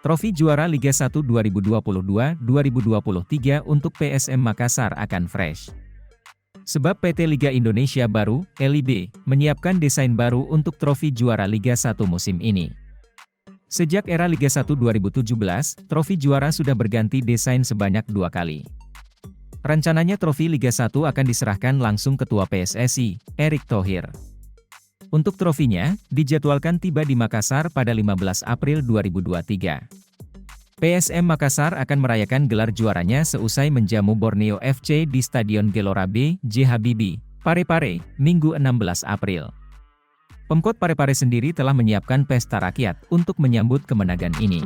Trofi juara Liga 1 2022-2023 untuk PSM Makassar akan fresh. Sebab PT Liga Indonesia Baru, LIB, menyiapkan desain baru untuk trofi juara Liga 1 musim ini. Sejak era Liga 1 2017, trofi juara sudah berganti desain sebanyak 2 kali. Rencananya trofi Liga 1 akan diserahkan langsung Ketua PSSI, Erick Thohir. Untuk trofinya, dijadwalkan tiba di Makassar pada 15 April 2023. PSM Makassar akan merayakan gelar juaranya seusai menjamu Borneo FC di Stadion Gelora B.J. Habibie, Parepare, Minggu 16 April. Pemkot Parepare sendiri telah menyiapkan pesta rakyat untuk menyambut kemenangan ini.